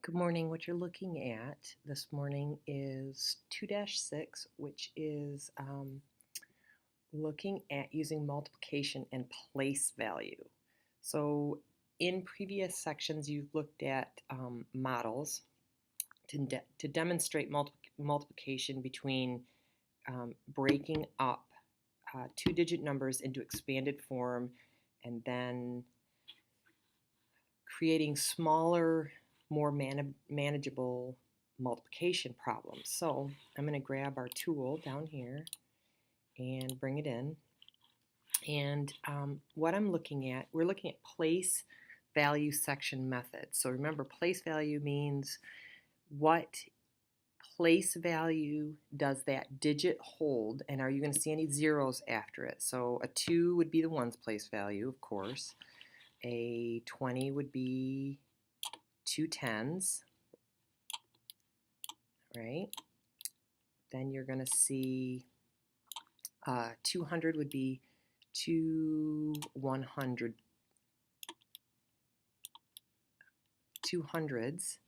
Good morning. What you're looking at this morning is 2-6, which is looking at using multiplication and place value. So in previous sections, you've looked at models to demonstrate multiplication between breaking up two-digit numbers into expanded form and then creating smaller, more manageable multiplication problems. So I'm going to grab our tool down here and bring it in. And what I'm looking at, we're looking at place value section methods. So remember, place value means what place value does that digit hold, and are you going to see any zeros after it? So a 2 would be the ones place value, of course. A 20 would be 2 tens, right? Then you're going to see 200 would be 200s.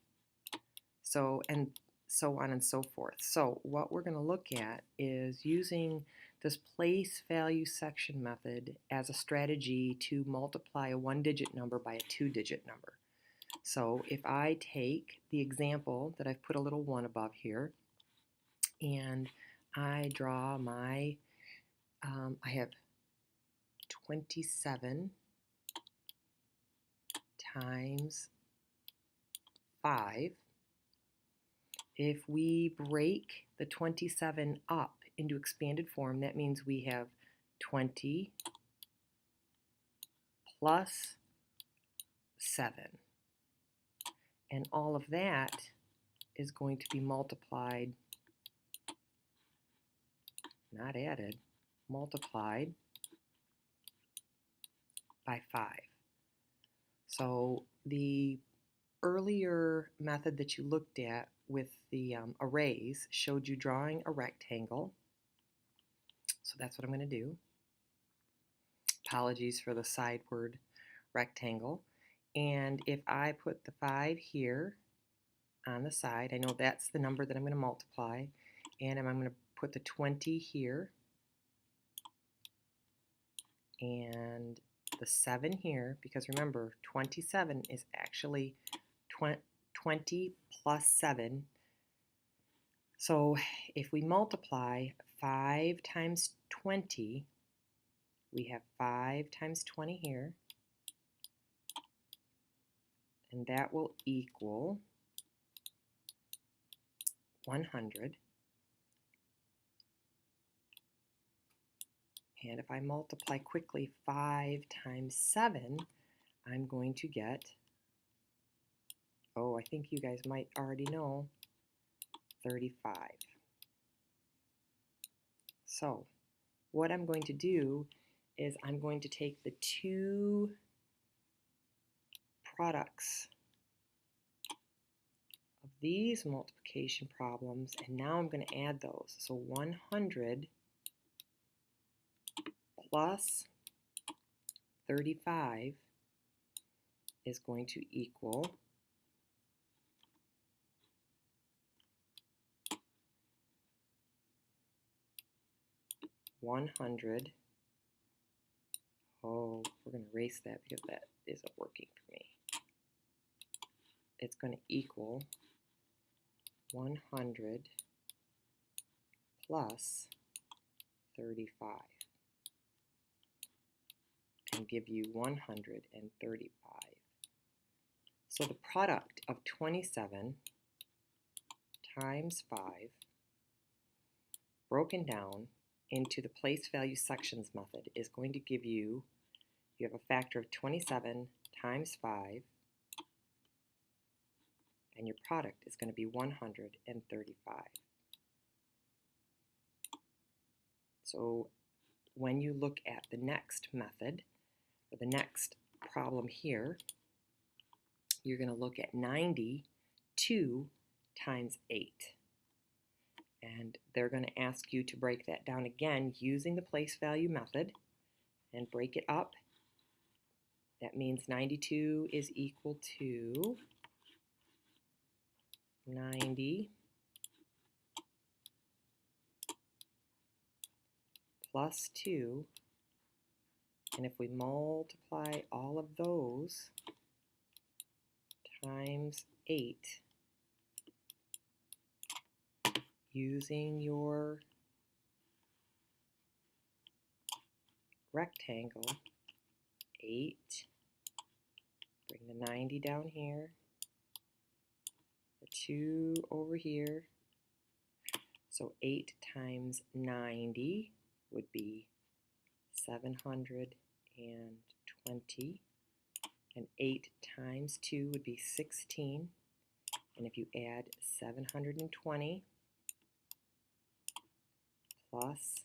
So, and so on and so forth. So what we're going to look at is using this place value section method as a strategy to multiply a one-digit number by a two-digit number. So if I take the example that I've put a little 1 above here, and I draw my, I have 27 times 5. If we break the 27 up into expanded form, that means we have 20 plus 7. And all of that is going to be multiplied, not added, multiplied by 5. So the earlier method that you looked at with the arrays showed you drawing a rectangle. So that's what I'm going to do. Apologies for the sideward rectangle. And if I put the 5 here on the side, I know that's the number that I'm going to multiply. And I'm going to put the 20 here and the 7 here, because remember, 27 is actually 20 plus 7. So if we multiply 5 times 20, we have 5 times 20 here, and that will equal 100. And if I multiply quickly 5 times 7, I'm going to get, oh, I think you guys might already know, 35. So what I'm going to do is I'm going to take the two products of these multiplication problems, and now I'm going to add those. So 100 plus 35 is going to equal 100. Oh, we're going to erase that because that isn't working for me. It's going to equal 100 plus 35 and give you 135. So the product of 27 times 5 broken down into the place value sections method is going to give you, you have a factor of 27 times 5, and your product is going to be 135. So when you look at the next method, or the next problem here, you're going to look at 92 times 8. And they're going to ask you to break that down again using the place value method and break it up. That means 92 is equal to 90 plus 2, and if we multiply all of those times 8 using your rectangle, 8, bring the 90 down here, the 2 over here, so 8 times 90 would be 720, and 8 times 2 would be 16, and if you add 720 plus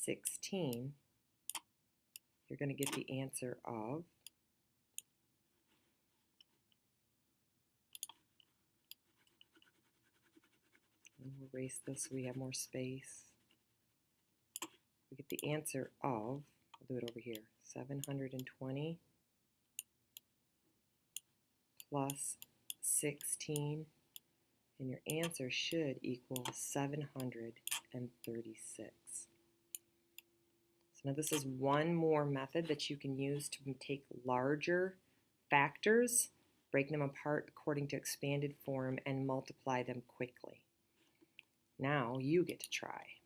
16, you're going to get the answer of and we'll erase this so we have more space. We get the answer of, we'll do it over here, 720 plus 16, and your answer should equal 736. So now this is one more method that you can use to take larger factors, break them apart according to expanded form, and multiply them quickly. Now you get to try.